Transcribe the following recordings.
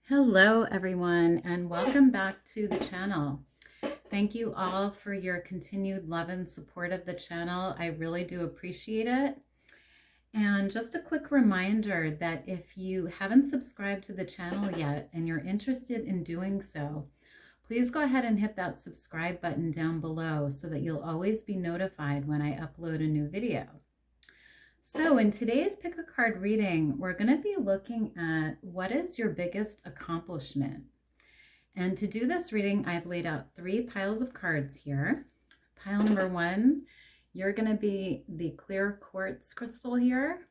Hello everyone, and welcome back to the channel. Thank you all for your continued love and support of the channel. I really do appreciate it. And just a quick reminder that if you haven't subscribed to the channel yet and you're interested in doing so, please go ahead and hit that subscribe button down below so that you'll always be notified when I upload a new video. So in today's pick a card reading, we're going to be looking at what is your biggest accomplishment. And to do this reading, I've laid out 3 piles of cards here. Pile number 1, you're going to be the clear quartz crystal here.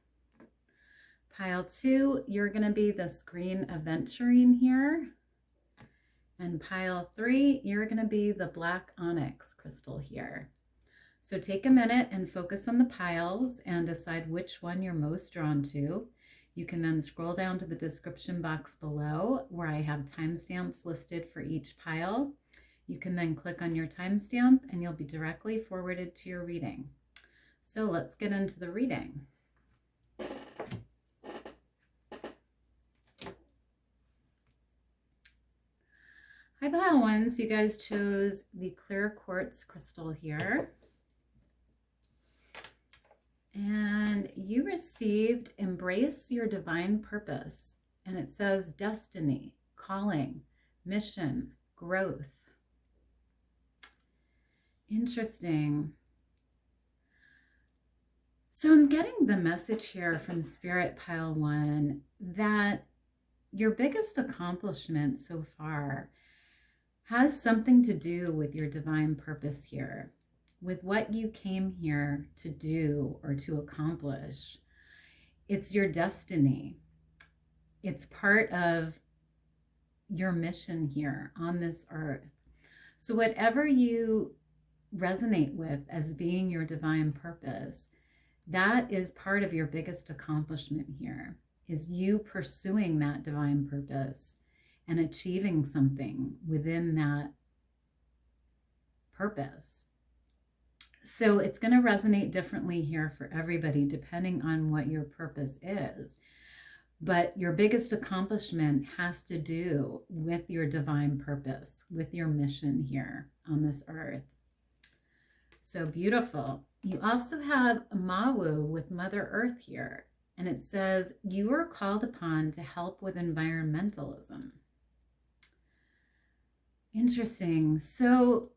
Pile 2, you're going to be this green Aventurine here. And pile 3, you're going to be the black Onyx crystal here. So take a minute and focus on the piles and decide which one you're most drawn to. You can then scroll down to the description box below where I have timestamps listed for each pile. You can then click on your timestamp and you'll be directly forwarded to your reading. So let's get into the reading. Hi pile 1s, you guys chose the clear quartz crystal here. And you received embrace your divine purpose. And it says destiny, calling, mission, growth. Interesting. So I'm getting the message here from Spirit Pile 1 that your biggest accomplishment so far has something to do with your divine purpose here, with what you came here to do or to accomplish. It's your destiny. It's part of your mission here on this earth. So whatever you resonate with as being your divine purpose, that is part of your biggest accomplishment here, is you pursuing that divine purpose and achieving something within that purpose. So it's going to resonate differently here for everybody depending on what your purpose is. But your biggest accomplishment has to do with your divine purpose, with your mission here on this earth. So beautiful. You also have Mawu with Mother Earth here. And it says, you are called upon to help with environmentalism. Interesting. So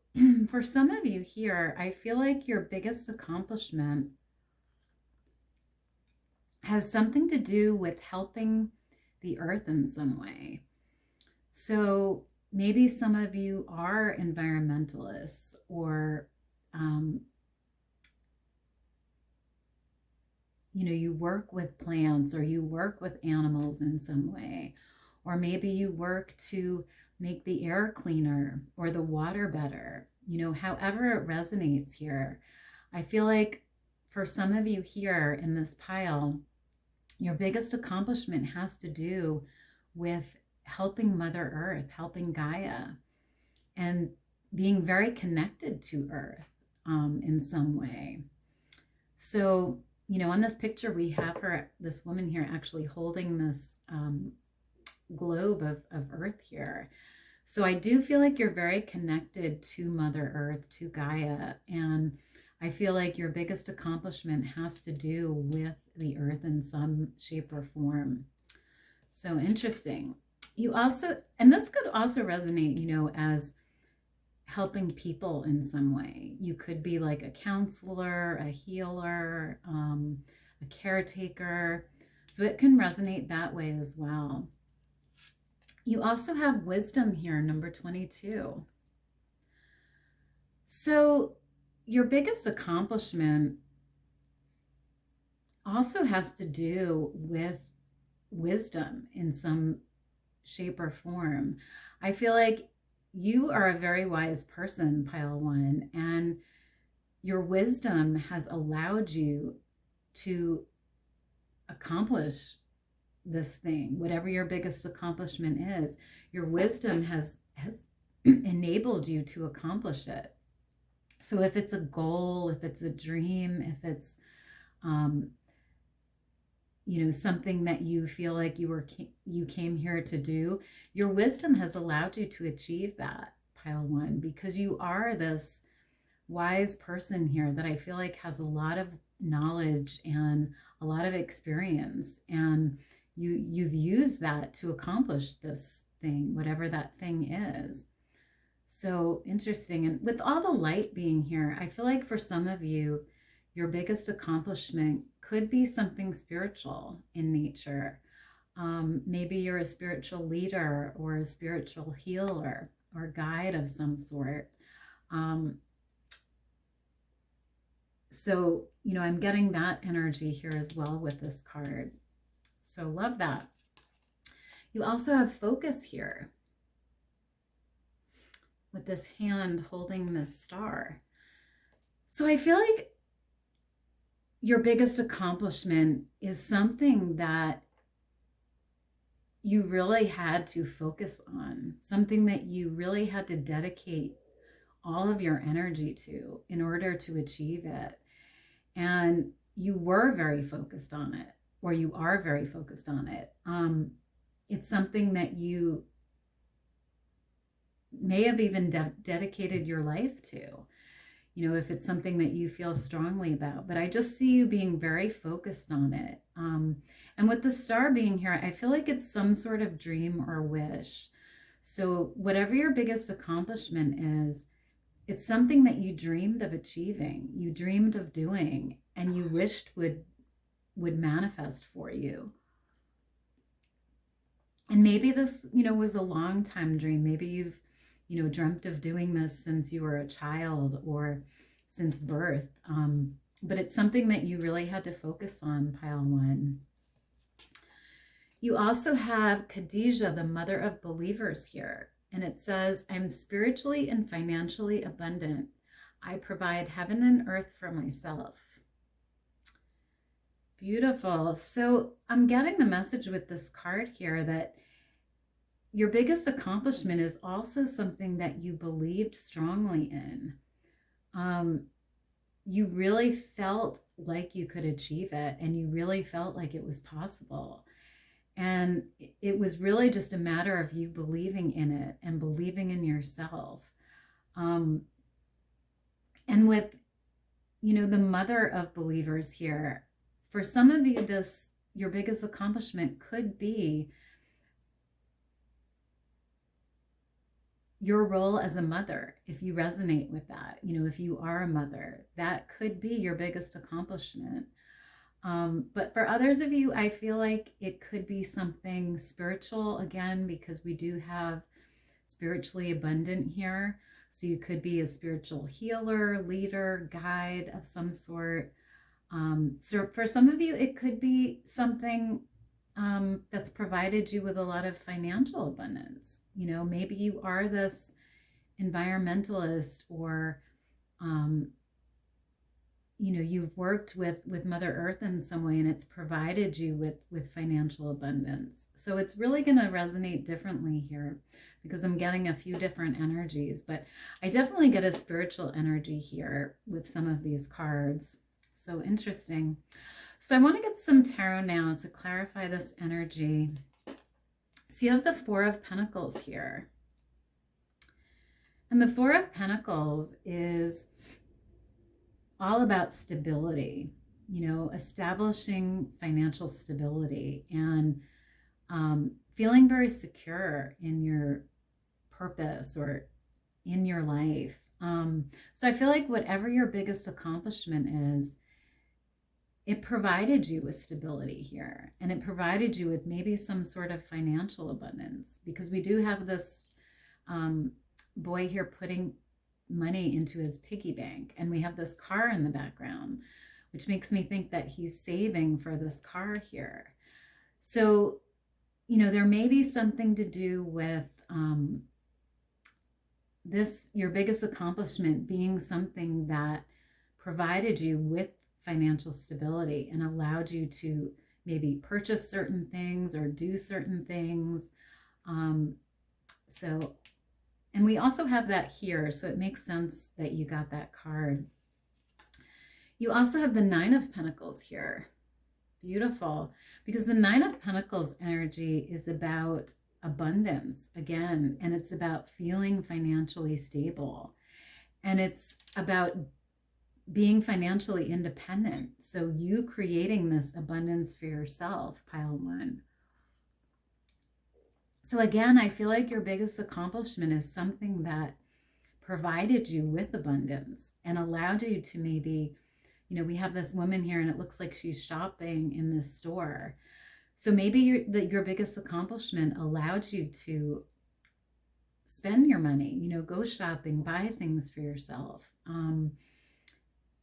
for some of you here, I feel like your biggest accomplishment has something to do with helping the earth in some way. So maybe some of you are environmentalists, or you work with plants, or you work with animals in some way, or maybe you work to make the air cleaner or the water better, however it resonates here. I feel like for some of you here in this pile, your biggest accomplishment has to do with helping Mother Earth, helping Gaia, and being very connected to Earth in some way. So, on this picture, we have this woman here actually holding this globe of Earth here. So I do feel like you're very connected to Mother Earth, to Gaia, and I feel like your biggest accomplishment has to do with the earth in some shape or form. So interesting. You also, and this could also resonate, as helping people in some way. You could be like a counselor, a healer, a caretaker. So it can resonate that way as well. You also have wisdom here, number 22. So your biggest accomplishment also has to do with wisdom in some shape or form. I feel like you are a very wise person, pile 1, and your wisdom has allowed you to accomplish this thing, whatever your biggest accomplishment is. Your wisdom has enabled you to accomplish it. So if it's a goal, if it's a dream, if it's something that you feel like you came here to do. Your wisdom has allowed you to achieve that, pile one, because you are this wise person here that I feel like has a lot of knowledge and a lot of experience, and you've used that to accomplish this thing, whatever that thing is. So interesting. And with all the light being here, I feel like for some of you, your biggest accomplishment could be something spiritual in nature. Maybe you're a spiritual leader or a spiritual healer or guide of some sort. So, I'm getting that energy here as well with this card. So love that. You also have focus here with this hand holding this star. So I feel like your biggest accomplishment is something that you really had to focus on, something that you really had to dedicate all of your energy to in order to achieve it. And you were very focused on it, or you are very focused on it. It's something that you may have even dedicated your life to, if it's something that you feel strongly about. But I just see you being very focused on it. And with the star being here, I feel like it's some sort of dream or wish. So whatever your biggest accomplishment is, it's something that you dreamed of achieving, you dreamed of doing, and you wished would manifest for you. And maybe this, was a long time dream. Maybe you've, dreamt of doing this since you were a child or since birth. But it's something that you really had to focus on, pile one. You also have Khadijah, the mother of believers here. And it says, I'm spiritually and financially abundant. I provide heaven and earth for myself. Beautiful. So I'm getting the message with this card here that your biggest accomplishment is also something that you believed strongly in. You really felt like you could achieve it, and you really felt like it was possible. And it was really just a matter of you believing in it and believing in yourself. And with, the mother of believers here, for some of you, your biggest accomplishment could be your role as a mother. If you resonate with that, if you are a mother, that could be your biggest accomplishment. But for others of you, I feel like it could be something spiritual again, because we do have spiritually abundant here. So you could be a spiritual healer, leader, guide of some sort. So for some of you, it could be something that's provided you with a lot of financial abundance. Maybe you are this environmentalist, or you've worked with Mother Earth in some way, and it's provided you with financial abundance. So it's really going to resonate differently here, because I'm getting a few different energies, but I definitely get a spiritual energy here with some of these cards. So interesting. So I want to get some tarot now to clarify this energy. So you have the Four of Pentacles here. And the Four of Pentacles is all about stability, establishing financial stability and feeling very secure in your purpose or in your life. So I feel like whatever your biggest accomplishment is, it provided you with stability here, and it provided you with maybe some sort of financial abundance, because we do have this boy here putting money into his piggy bank, and we have this car in the background, which makes me think that he's saving for this car here. So, there may be something to do with your biggest accomplishment being something that provided you with financial stability and allowed you to maybe purchase certain things or do certain things. And we also have that here, so it makes sense that you got that card. You also have the Nine of Pentacles here. Beautiful. Because the Nine of Pentacles energy is about abundance again, and it's about feeling financially stable. And it's about being financially independent. So you creating this abundance for yourself, pile one. So again, I feel like your biggest accomplishment is something that provided you with abundance and allowed you to maybe, you know, we have this woman here and it looks like she's shopping in this store. So maybe your biggest accomplishment allowed you to spend your money, you know, go shopping, buy things for yourself.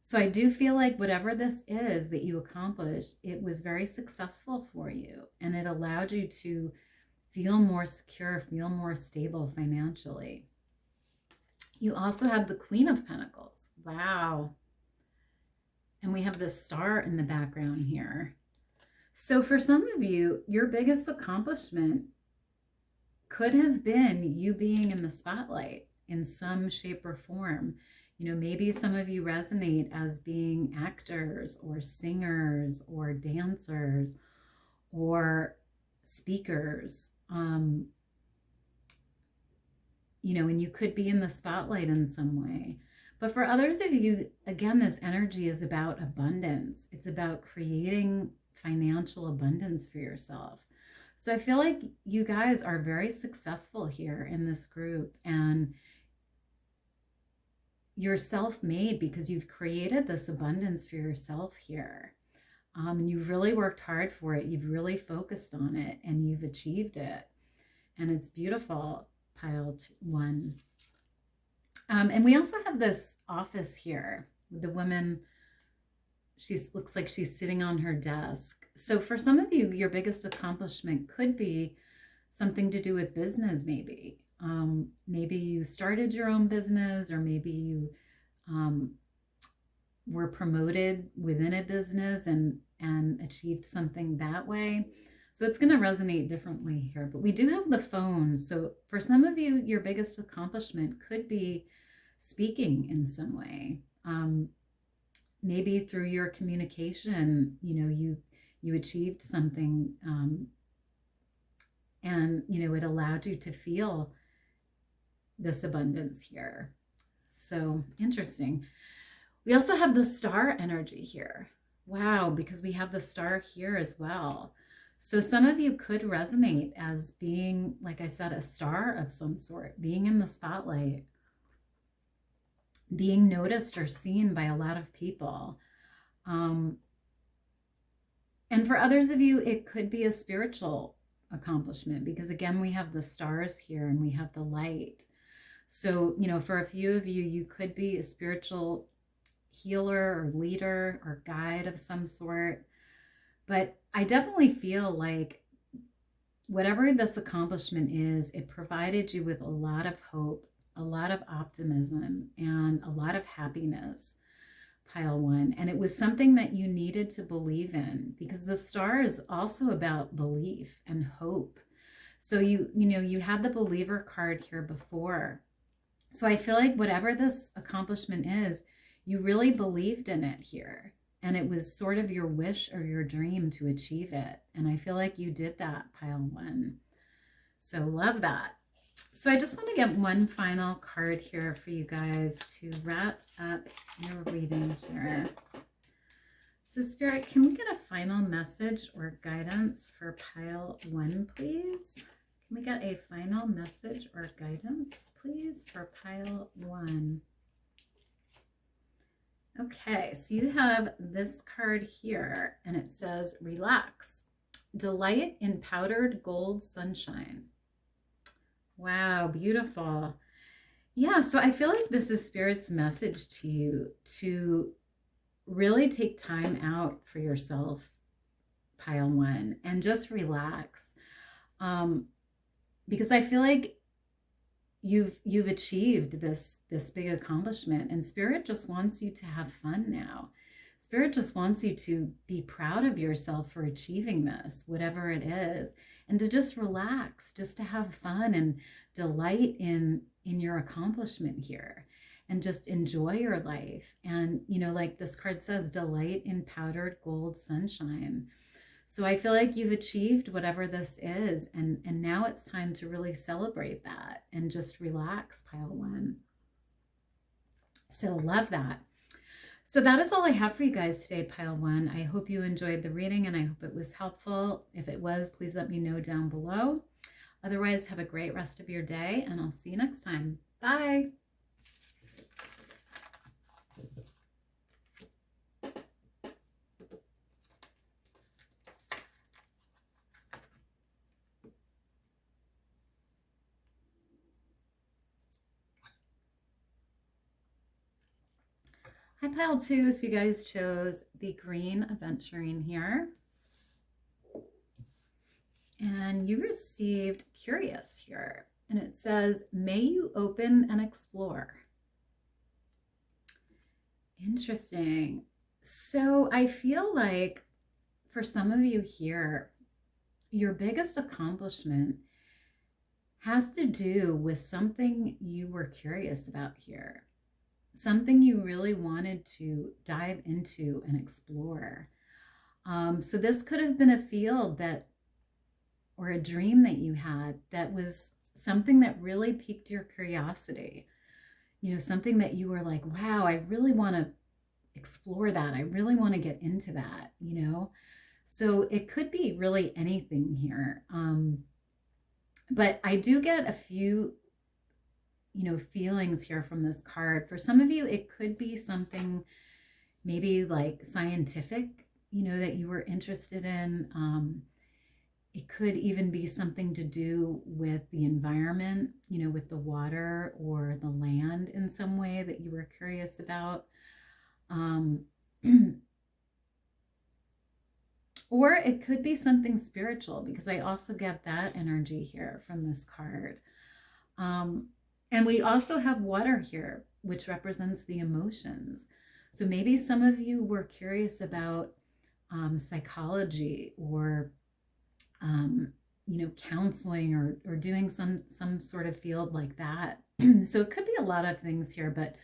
So I do feel like whatever this is that you accomplished, it was very successful for you, and it allowed you to feel more secure, feel more stable financially. You also have the Queen of Pentacles. Wow. And we have the star in the background here. So for some of you, your biggest accomplishment could have been you being in the spotlight in some shape or form. You know, maybe some of you resonate as being actors or singers or dancers or speakers. You know, and you could be in the spotlight in some way. But for others of you, again, this energy is about abundance. It's about creating financial abundance for yourself. So I feel like you guys are very successful here in this group, and you're self-made because you've created this abundance for yourself here. And you've really worked hard for it. You've really focused on it, and you've achieved it. And it's beautiful, pile one. And we also have this office here. The woman, she looks like she's sitting on her desk. So for some of you, your biggest accomplishment could be something to do with business, maybe. Maybe you started your own business, or maybe you were promoted within a business and achieved something that way. So it's going to resonate differently here. But we do have the phone. So for some of you, your biggest accomplishment could be speaking in some way. Maybe through your communication, you know, you achieved something, and, you know, it allowed you to feel this abundance here. So interesting. We also have the star energy here. Wow, because we have the star here as well. So some of you could resonate as being, like I said, a star of some sort, being in the spotlight, being noticed or seen by a lot of people. And for others of you, it could be a spiritual accomplishment, because again, we have the stars here and we have the light. So, you know, for a few of you, you could be a spiritual healer or leader or guide of some sort. But I definitely feel like whatever this accomplishment is, it provided you with a lot of hope, a lot of optimism, and a lot of happiness, pile one. And it was something that you needed to believe in, because the star is also about belief and hope. So you know, you had the believer card here before. So I feel like whatever this accomplishment is, you really believed in it here. And it was sort of your wish or your dream to achieve it. And I feel like you did that, pile one. So love that. So I just want to get one final card here for you guys to wrap up your reading here. So Spirit, can we get a final message or guidance for pile one, please? Can we get a final message or guidance, please, for pile one? Okay, so you have this card here, and it says, relax, delight in powdered gold sunshine. Wow, beautiful. Yeah, so I feel like this is Spirit's message to you to really take time out for yourself, pile one, and just relax. Because I feel like you've achieved this big accomplishment, and Spirit just wants you to have fun now. Spirit just wants you to be proud of yourself for achieving this, whatever it is, and to just relax, just to have fun and delight in your accomplishment here, and just enjoy your life. And, you know, like this card says, delight in powdered gold sunshine. So I feel like you've achieved whatever this is, and now it's time to really celebrate that and just relax, pile one. So love that. So that is all I have for you guys today, pile one. I hope you enjoyed the reading and I hope it was helpful. If it was, please let me know down below. Otherwise, have a great rest of your day and I'll see you next time. Bye. Hi, pile two. So you guys chose the green Aventurine here. And you received Curious here. And it says, may you open and explore. Interesting. So I feel like for some of you here, your biggest accomplishment has to do with something you were curious about here. Something you really wanted to dive into and explore. So this could have been a field that, or a dream that you had that was something that really piqued your curiosity. You know, something that you were like, wow, I really want to explore that. I really want to get into that, you know? So it could be really anything here. But I do get a few, you know, feelings here from this card. For some of you, it could be something maybe like scientific, you know, that you were interested in. It could even be something to do with the environment, you know, with the water or the land in some way that you were curious about. Or it could be something spiritual, because I also get that energy here from this card. And we also have water here, which represents the emotions. So maybe some of you were curious about psychology or you know, counseling or doing some sort of field like that. So it could be a lot of things here, but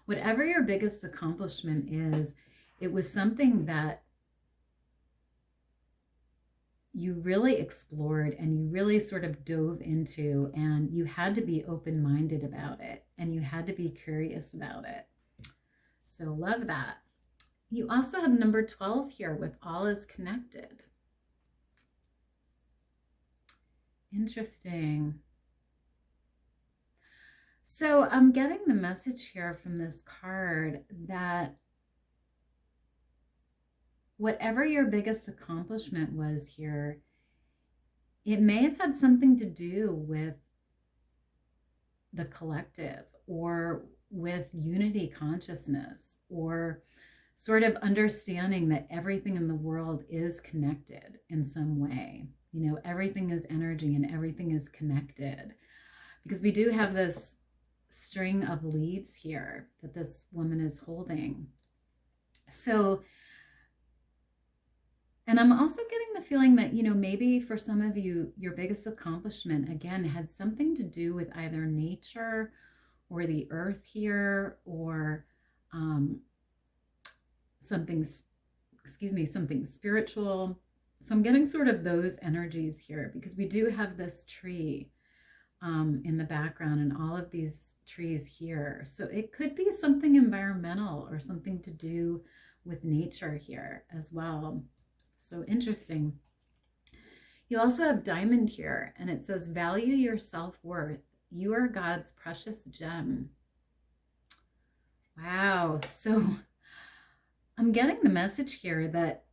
whatever your biggest accomplishment is, it was something that you really explored and you really sort of dove into, and you had to be open-minded about it and you had to be curious about it. So love that. You also have number 12 here with all is connected. Interesting. So I'm getting the message here from this card that whatever your biggest accomplishment was here, it may have had something to do with the collective or with unity consciousness, or sort of understanding that everything in the world is connected in some way. You know, everything is energy and everything is connected, because we do have this string of leaves here that this woman is holding. So, and I'm also getting the feeling that, you know, maybe for some of you, your biggest accomplishment, again, had something to do with either nature or the earth here, or something, something spiritual. So I'm getting sort of those energies here, because we do have this tree in the background and all of these trees here. So it could be something environmental or something to do with nature here as well. So interesting. You also have diamond here, and it says, value your self-worth. You are God's precious gem. Wow. So I'm getting the message here that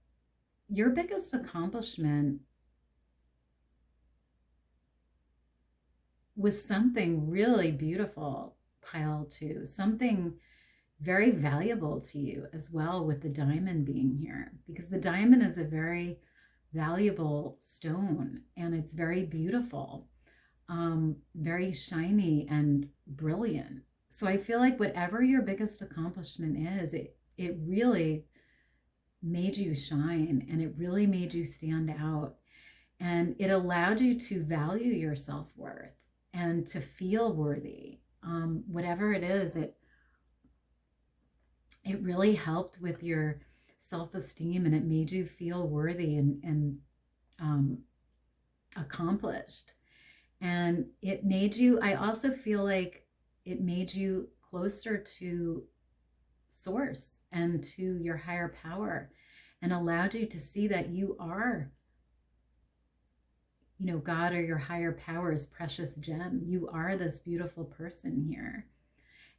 your biggest accomplishment was something really beautiful, pile two, something very valuable to you as well, with the diamond being here, because the diamond is a very valuable stone and it's very beautiful, very shiny and brilliant. So I feel like whatever your biggest accomplishment is, it really made you shine, and it really made you stand out, and it allowed you to value your self-worth and to feel worthy. Whatever it is, it really helped with your self-esteem, and it made you feel worthy and accomplished. And it made you, I also feel like it made you closer to source and to your higher power, and allowed you to see that you are, God or your higher power's precious gem. You are this beautiful person here.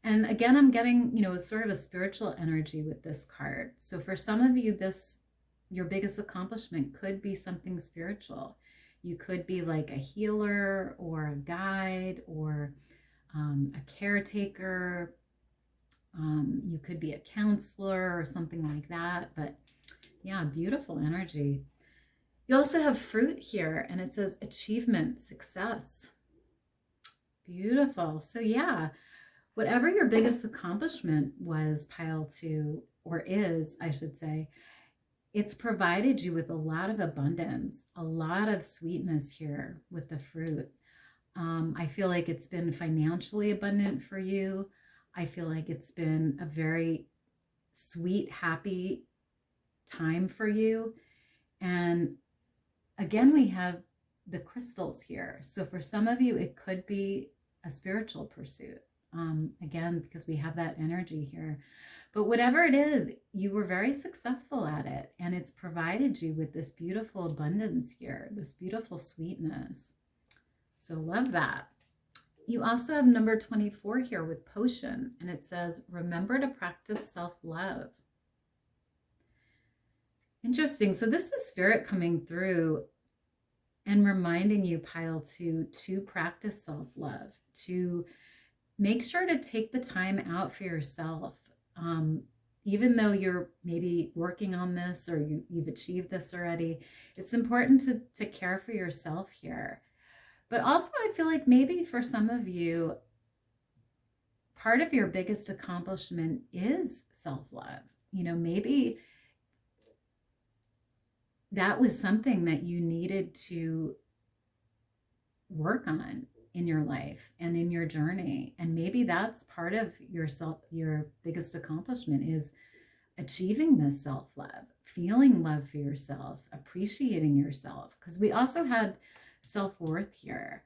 And again, I'm getting, sort of a spiritual energy with this card. So for some of you, your biggest accomplishment could be something spiritual. You could be like a healer or a guide or a caretaker. You could be a counselor or something like that. But yeah, beautiful energy. You also have fruit here, and it says achievement, success. Beautiful. So yeah, whatever your biggest accomplishment was, pile two, or is, I should say, it's provided you with a lot of abundance, a lot of sweetness here with the fruit. I feel like it's been financially abundant for you. I feel like it's been a very sweet, happy time for you. And again, we have the crystals here. So for some of you, it could be a spiritual pursuit. Again, because we have that energy here. But whatever it is, you were very successful at it, and it's provided you with this beautiful abundance here, this beautiful sweetness. So love that. You also have number 24 here with potion, and it says, remember to practice self-love. Interesting. So this is spirit coming through and reminding you, pile two, to practice self-love, to make sure to take the time out for yourself. Even though you're maybe working on this or you've achieved this already, it's important to care for yourself here. But also, I feel like maybe for some of you, part of your biggest accomplishment is self-love. Maybe that was something that you needed to work on in your life and in your journey. And maybe that's part of your biggest accomplishment is achieving this self-love, feeling love for yourself, appreciating yourself. Because we also had self-worth here.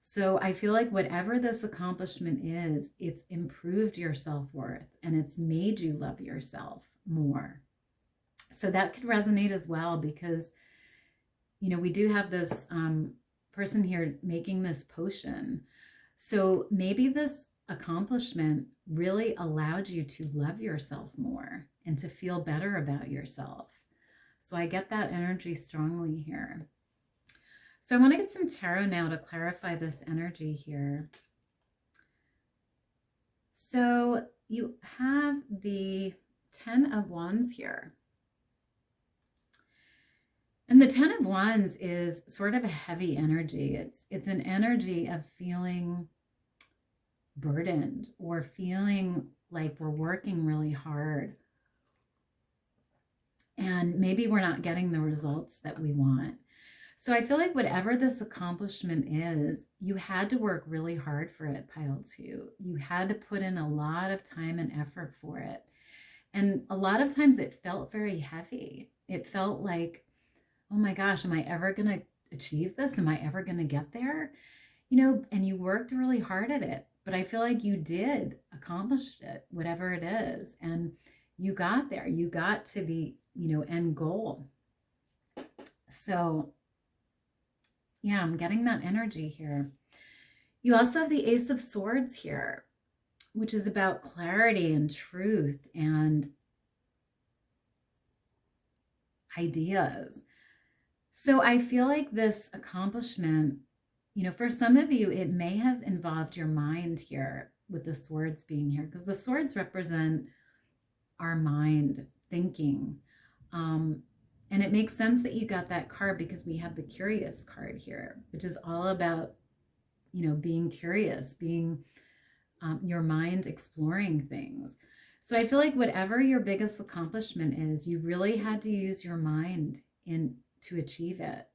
So I feel like whatever this accomplishment is, it's improved your self-worth and it's made you love yourself more. So that could resonate as well, because, we do have this person here making this potion. So maybe this accomplishment really allowed you to love yourself more and to feel better about yourself. So I get that energy strongly here. So I want to get some tarot now to clarify this energy here. So you have the 10 of Wands here. And the 10 of Wands is sort of a heavy energy. It's an energy of feeling burdened or feeling like we're working really hard. And maybe we're not getting the results that we want. So I feel like whatever this accomplishment is, you had to work really hard for it, pile two. You had to put in a lot of time and effort for it. And a lot of times it felt very heavy. It felt like, oh my gosh, am I ever going to achieve this? Am I ever going to get there? And you worked really hard at it, but I feel like you did accomplish it, whatever it is. And you got there, you got to the, end goal. So yeah, I'm getting that energy here. You also have the Ace of Swords here, which is about clarity and truth and ideas. So I feel like this accomplishment, for some of you, it may have involved your mind here with the swords being here, because the swords represent our mind thinking. And it makes sense that you got that card because we have the Curious card here, which is all about, being curious, being your mind exploring things. So I feel like whatever your biggest accomplishment is, you really had to use your mind to achieve it.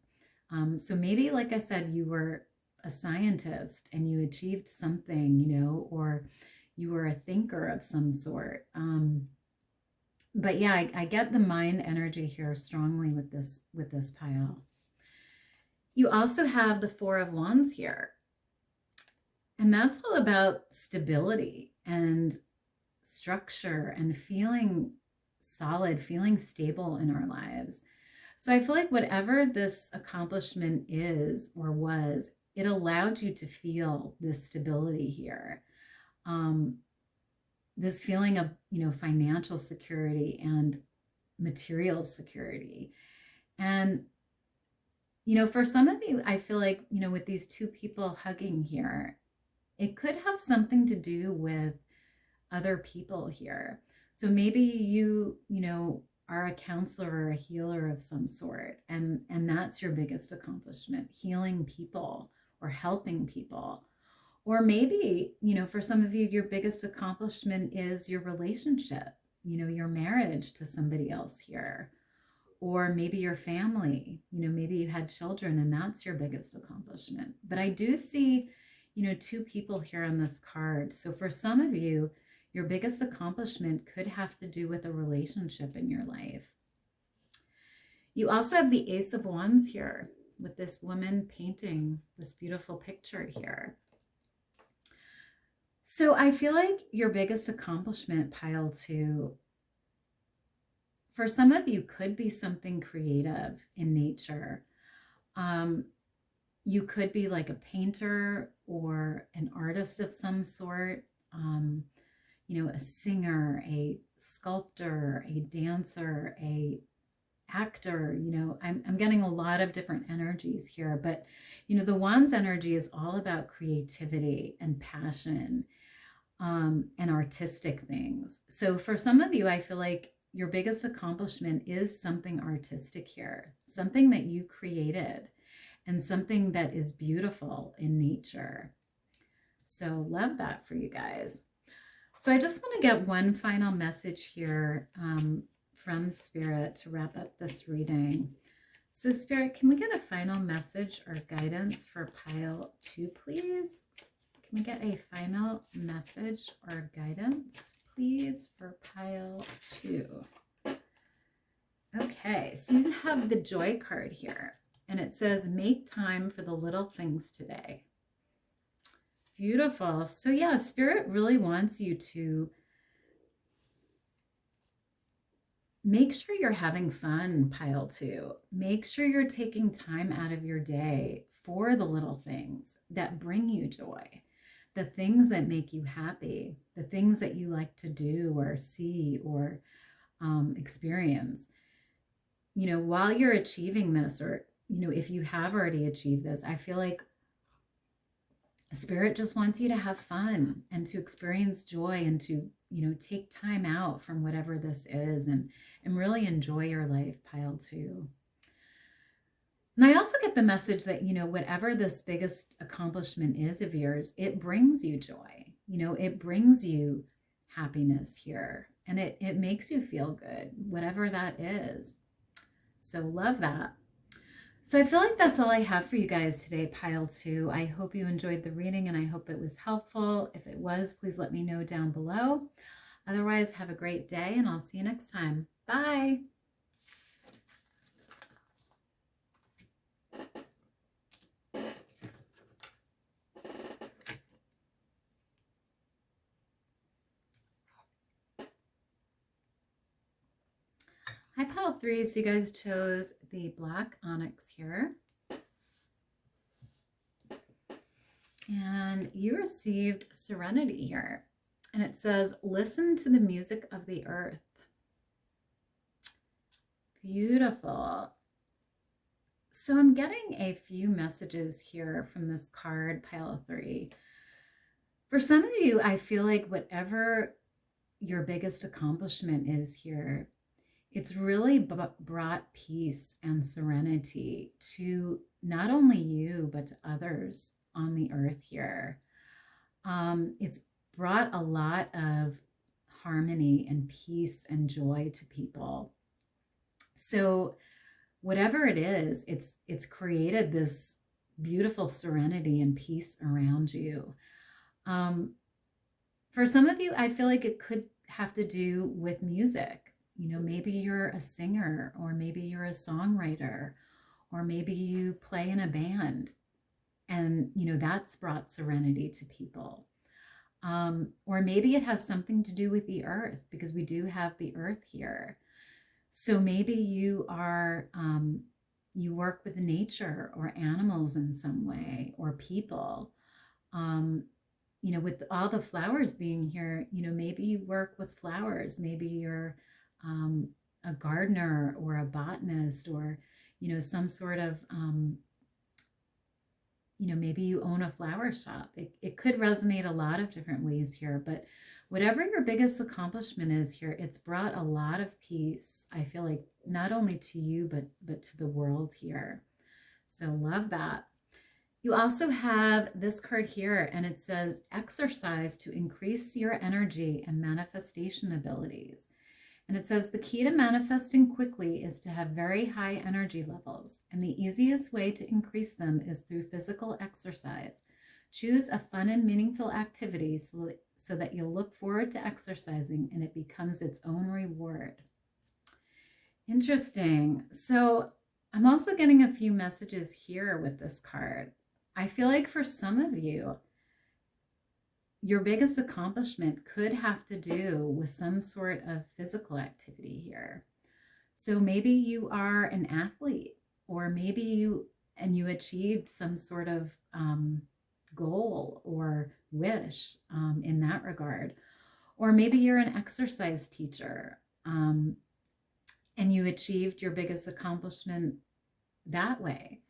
So maybe, like I said, you were a scientist and you achieved something, or you were a thinker of some sort. But yeah, I get the mind energy here strongly with this pile. You also have the Four of Wands here. And that's all about stability and structure and feeling solid, feeling stable in our lives. So I feel like whatever this accomplishment is or was, it allowed you to feel this stability here. This feeling of, financial security and material security. And, for some of you, I feel like, with these two people hugging here, it could have something to do with other people here. So maybe you are a counselor or a healer of some sort, and that's your biggest accomplishment, healing people or helping people. Or maybe, for some of you, your biggest accomplishment is your relationship, your marriage to somebody else here. Or maybe your family, maybe you had children and that's your biggest accomplishment. But I do see, two people here on this card. So for some of you, your biggest accomplishment could have to do with a relationship in your life. You also have the Ace of Wands here with this woman painting this beautiful picture here. So I feel like your biggest accomplishment, pile 2, for some of you could be something creative in nature. You could be like a painter or an artist of some sort, a singer, a sculptor, a dancer, a actor. I'm getting a lot of different energies here, but the Wands energy is all about creativity and passion, and artistic things. So for some of you, I feel like your biggest accomplishment is something artistic here, something that you created and something that is beautiful in nature. So love that for you guys. So I just want to get one final message here from Spirit to wrap up this reading. So Spirit, can we get a final message or guidance for pile 2, please? Can we get a final message or guidance, please, for pile 2? Okay, so you have the Joy card here, and it says, make time for the little things today. Beautiful. So yeah, Spirit really wants you to make sure you're having fun, pile 2. Make sure you're taking time out of your day for the little things that bring you joy, the things that make you happy, the things that you like to do or see or experience. While you're achieving this, or, if you have already achieved this, I feel like Spirit just wants you to have fun and to experience joy and to, take time out from whatever this is and really enjoy your life, pile 2. And I also get the message that, whatever this biggest accomplishment is of yours, it brings you joy. It brings you happiness here, and it makes you feel good, whatever that is. So love that. So I feel like that's all I have for you guys today, pile 2. I hope you enjoyed the reading and I hope it was helpful. If it was, please let me know down below. Otherwise, have a great day and I'll see you next time. Bye. Hi, pile 3. So you guys chose the black onyx here. And you received serenity here. And it says, listen to the music of the earth. Beautiful. So I'm getting a few messages here from this card, pile 3. For some of you, I feel like whatever your biggest accomplishment is here, it's really brought peace and serenity to not only you, but to others on the earth here. It's brought a lot of harmony and peace and joy to people. So whatever it is, it's created this beautiful serenity and peace around you. For some of you, I feel like it could have to do with music. Maybe you're a singer, or maybe you're a songwriter, or maybe you play in a band and, that's brought serenity to people. Or maybe it has something to do with the earth, because we do have the earth here. So maybe you are, you work with nature or animals in some way, or people. With all the flowers being here, maybe you work with flowers. Maybe you're a gardener or a botanist, or, some sort of, maybe you own a flower shop. It could resonate a lot of different ways here, but whatever your biggest accomplishment is here, it's brought a lot of peace, I feel like, not only to you, but to the world here. So love that. You also have this card here, and it says exercise to increase your energy and manifestation abilities. And it says the key to manifesting quickly is to have very high energy levels, and the easiest way to increase them is through physical exercise. Choose a fun and meaningful activity so that you'll look forward to exercising and it becomes its own reward. Interesting. So I'm also getting a few messages here with this card. I feel like for some of you, your biggest accomplishment could have to do with some sort of physical activity here. So maybe you are an athlete, or maybe you achieved some sort of goal or wish in that regard. Or maybe you're an exercise teacher and you achieved your biggest accomplishment that way.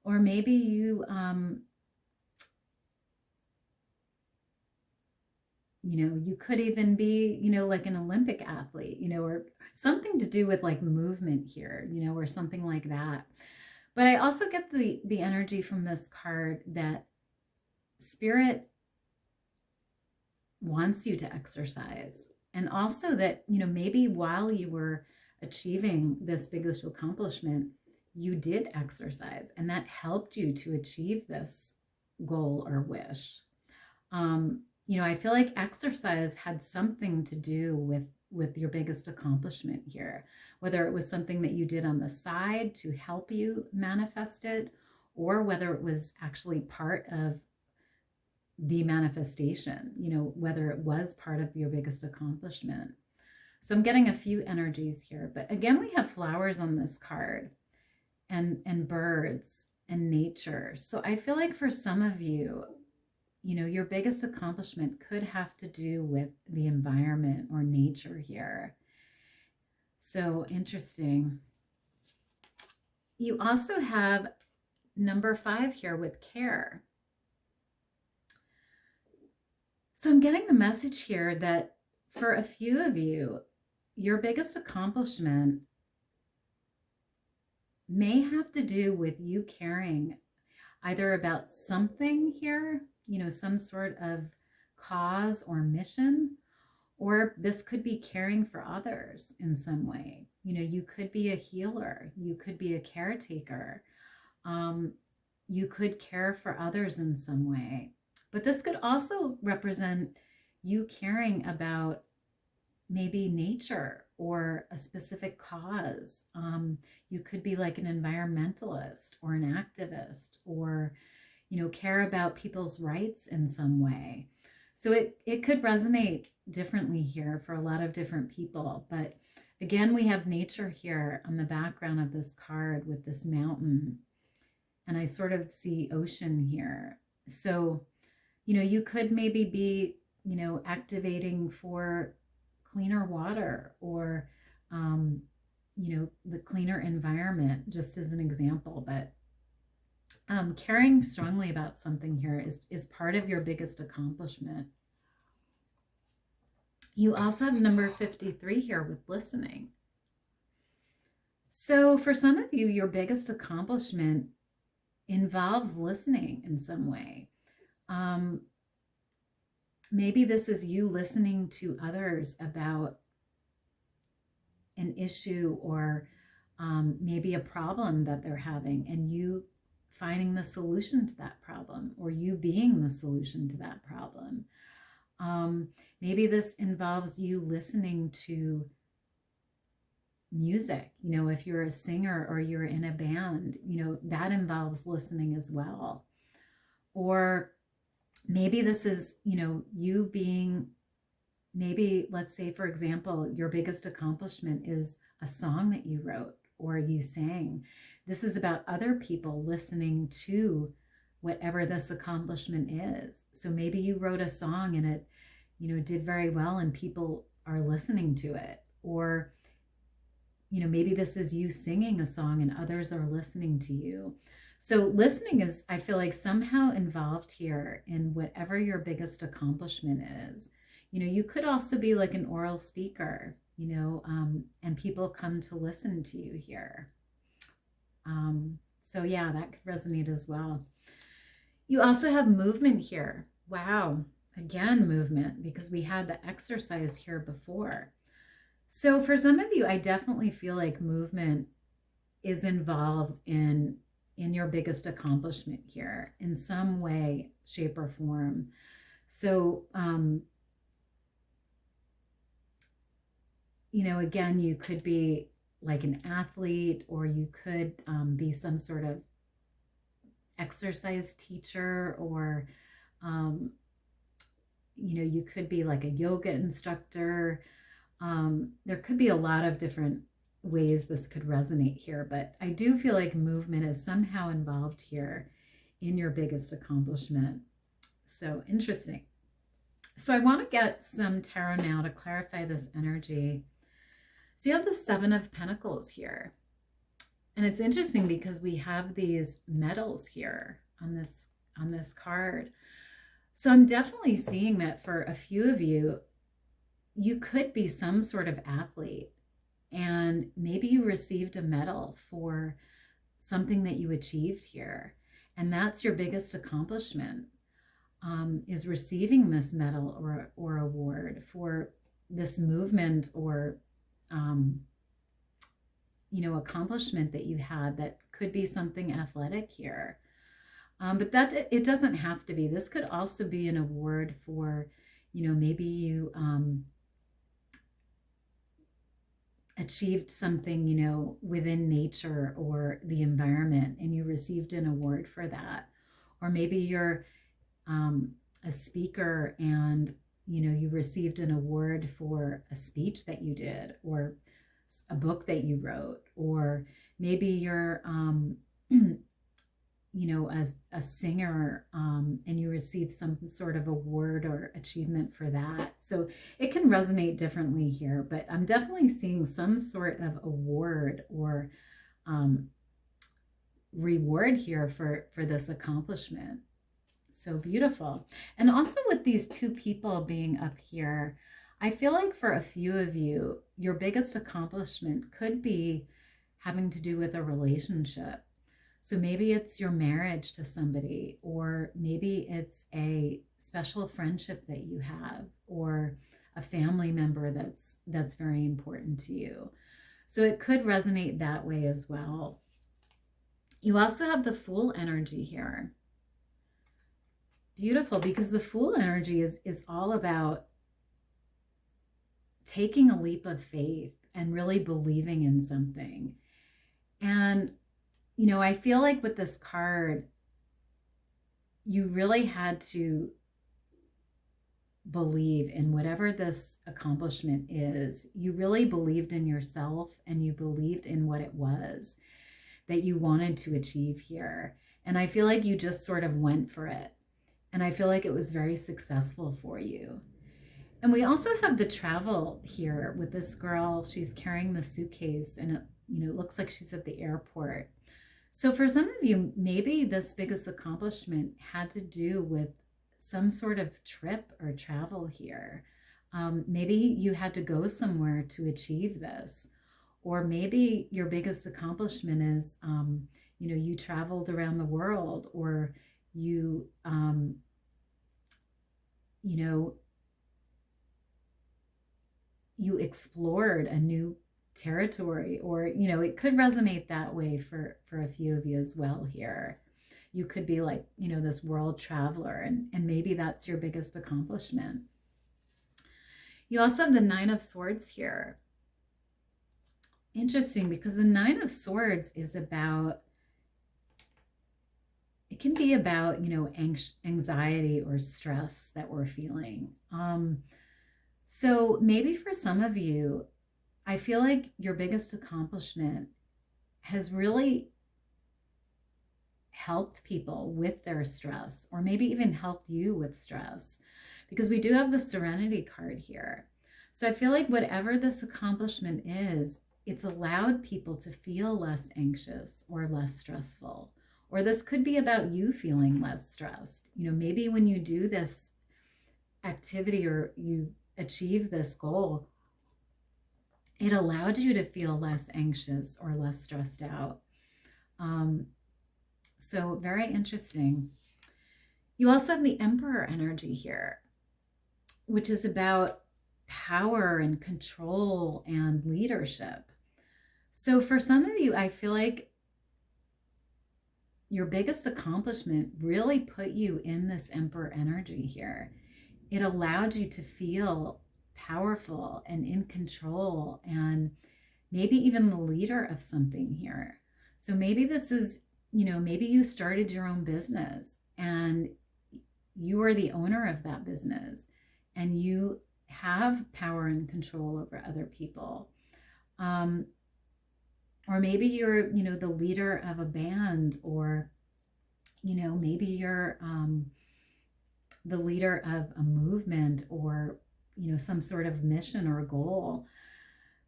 Or maybe you you could even be, like an Olympic athlete, or something to do with like movement here, or something like that. But I also get the energy from this card that Spirit wants you to exercise. And also that, maybe while you were achieving this biggest accomplishment, you did exercise, and that helped you to achieve this goal or wish. I feel like exercise had something to do with your biggest accomplishment here, whether it was something that you did on the side to help you manifest it, or whether it was actually part of the manifestation, whether it was part of your biggest accomplishment. So I'm getting a few energies here, but again, we have flowers on this card and birds and nature. So I feel like for some of you, your biggest accomplishment could have to do with the environment or nature here. So interesting. You also have number 5 here with care. So I'm getting the message here that for a few of you, your biggest accomplishment may have to do with you caring either about something here, some sort of cause or mission, or this could be caring for others in some way. You could be a healer, you could be a caretaker, you could care for others in some way. But this could also represent you caring about maybe nature or a specific cause. You could be like an environmentalist or an activist, or care about people's rights in some way. So it could resonate differently here for a lot of different people. But again, we have nature here on the background of this card with this mountain, and I sort of see ocean here. So you could maybe be activating for cleaner water, or the cleaner environment, just as an example. But caring strongly about something here is part of your biggest accomplishment. You also have number 53 here with listening. So for some of you, your biggest accomplishment involves listening in some way. Maybe this is you listening to others about an issue, or maybe a problem that they're having, and you finding the solution to that problem, or you being the solution to that problem. Maybe this involves you listening to music. You know, if you're a singer or you're in a band, you know, that involves listening as well. Or maybe this is, you know, you being, maybe let's say, for example, your biggest accomplishment is a song that you wrote or you sang. This is about other people listening to whatever this accomplishment is. So maybe you wrote a song and it, you know, did very well and people are listening to it. Or, you know, maybe this is you singing a song and others are listening to you. So listening is, I feel like, somehow involved here in whatever your biggest accomplishment is. You know, you could also be like an oral speaker, you know, and people come to listen to you here. So yeah, that could resonate as well. You also have movement here. Wow. Again, movement, because we had the exercise here before. So for some of you, I definitely feel like movement is involved in your biggest accomplishment here in some way, shape, or form. So, you know, again, you could be like an athlete, or you could be some sort of exercise teacher, or, you know, you could be like a yoga instructor. There could be a lot of different ways this could resonate here, but I do feel like movement is somehow involved here in your biggest accomplishment. So interesting. So I want to get some tarot now to clarify this energy. So you have the Seven of Pentacles here. And it's interesting because we have these metals here on this card. So I'm definitely seeing that for a few of you, you could be some sort of athlete, and maybe you received a medal for something that you achieved here. And that's your biggest accomplishment, is receiving this medal or award for this movement or, you know, accomplishment that you had. That could be something athletic here. But that, it doesn't have to be. This could also be an award for, you know, maybe you achieved something, you know, within nature or the environment, and you received an award for that. Or maybe you're a speaker and, you know, you received an award for a speech that you did, or a book that you wrote. Or maybe you're, you know, as a singer, and you receive some sort of award or achievement for that. So it can resonate differently here, but I'm definitely seeing some sort of award or reward here for this accomplishment. So beautiful. And also with these two people being up here, I feel like for a few of you, your biggest accomplishment could be having to do with a relationship. So maybe it's your marriage to somebody, or maybe it's a special friendship that you have, or a family member that's very important to you. So it could resonate that way as well. You also have the Fool energy here. Beautiful, because the Fool energy is all about taking a leap of faith and really believing in something. And you know, I feel like with this card, you really had to believe in whatever this accomplishment is. You really believed in yourself, and you believed in what it was that you wanted to achieve here. And I feel like you just sort of went for it. And I feel like it was very successful for you. And we also have the travel here with this girl. She's carrying the suitcase, and it, you know, it looks like she's at the airport. So for some of you, maybe this biggest accomplishment had to do with some sort of trip or travel here. Maybe you had to go somewhere to achieve this. Or maybe your biggest accomplishment is, you know, you traveled around the world, or you, you know, you explored a new territory. Or, you know, it could resonate that way for a few of you as well here. You could be like, you know, this world traveler, and maybe that's your biggest accomplishment. You also have the Nine of Swords here. interesting because the Nine of Swords is about, it can be about, you know, anxiety or stress that we're feeling. So maybe for some of you, I feel like your biggest accomplishment has really helped people with their stress, or maybe even helped you with stress, because we do have the Serenity card here. So I feel like whatever this accomplishment is, it's allowed people to feel less anxious or less stressful. Or this could be about you feeling less stressed. You know, maybe when you do this activity or you achieve this goal, it allowed you to feel less anxious or less stressed out. So very interesting. You also have the Emperor energy here, which is about power and control and leadership. So for some of you, I feel like your biggest accomplishment really put you in this Emperor energy here. It allowed you to feel powerful and in control and maybe even the leader of something here. So maybe this is, you know, maybe you started your own business and you are the owner of that business and you have power and control over other people. Or maybe you're, you know, the leader of a band, or, you know, maybe you're the leader of a movement, or, you know, some sort of mission or goal.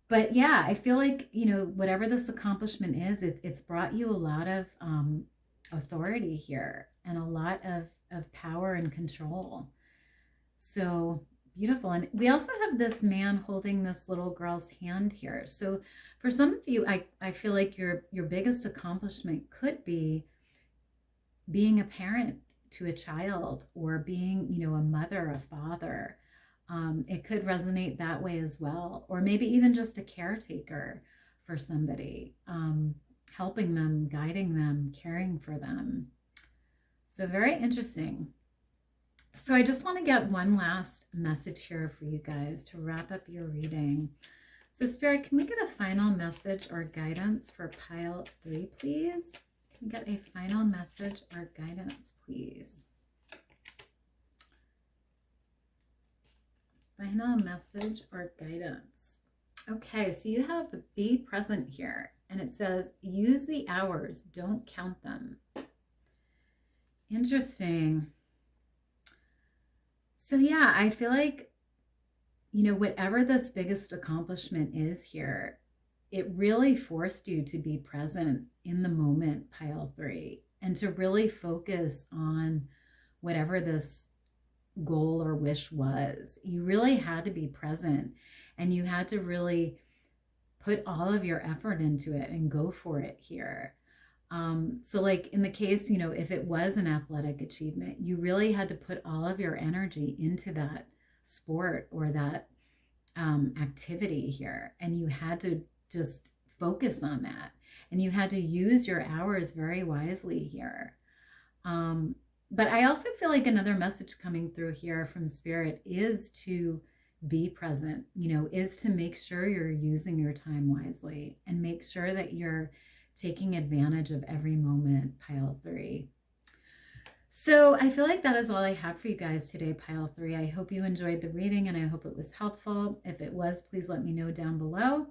But yeah, I feel like, you know, whatever this accomplishment is, it's brought you a lot of authority here and a lot of power and control. So beautiful. And we also have this man holding this little girl's hand here. So for some of you, I feel like your biggest accomplishment could be being a parent to a child, or being, you know, a mother, a father. It could resonate that way as well. Or maybe even just a caretaker for somebody, helping them, guiding them, caring for them. So very interesting. So I just want to get one last message here for you guys to wrap up your reading. So Spirit, can we get a final message or guidance for pile 3, please? Can we get a final message or guidance, please? Final message or guidance. Okay, so you have be present here, and it says use the hours, don't count them. Interesting. So yeah, I feel like, you know, whatever this biggest accomplishment is here, it really forced you to be present in the moment, pile 3, and to really focus on whatever this goal or wish was. You really had to be present, and you had to really put all of your effort into it and go for it here. So like in the case, you know, if it was an athletic achievement, you really had to put all of your energy into that sport or that activity here. And you had to just focus on that. And you had to use your hours very wisely here. But I also feel like another message coming through here from Spirit is to be present, you know, is to make sure you're using your time wisely and make sure that you're taking advantage of every moment, pile 3. So I feel like that is all I have for you guys today, pile 3. I hope you enjoyed the reading and I hope it was helpful. If it was, please let me know down below.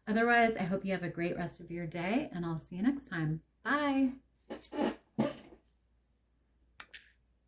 Otherwise, I hope you have a great rest of your day and I'll see you next time. Bye.